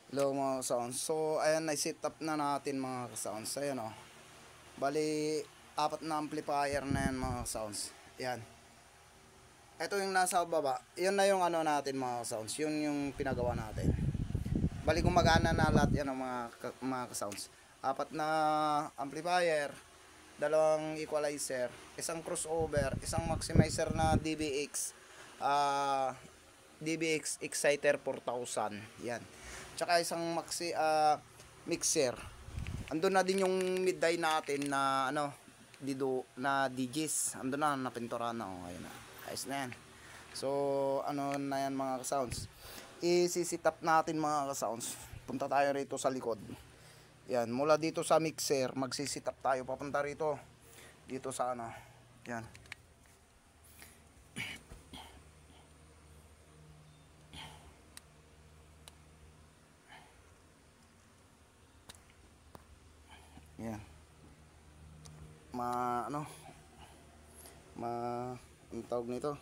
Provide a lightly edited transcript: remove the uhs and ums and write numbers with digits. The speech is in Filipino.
Hello mga sounds. So ayan, na-set up na natin mga sounds. Ayan o. Bali, apat na amplifier na yan mga sounds. Ayan. Ito yung nasa baba. Yun na yung ano natin mga sounds. Yun yung pinagawa natin. Bali, gumagana na lahat yan ng mga sounds. Apat na amplifier, dalawang equalizer, isang crossover, isang maximizer na DBX, DBX Exciter 4000. Yan. Tsaka isang mixer. Andun na din yung mid-die natin na ano, dito na DJs. Andun na, napintura na. Oh, ayun na. Ayos na yan. So, ano na yan mga sounds. I-sit up natin mga sounds. Punta tayo rito sa likod. Yan, mula dito sa mixer, magsisit up tayo papunta rito. Dito sa ano. Yan. Yan. Ano, ang tawag nito,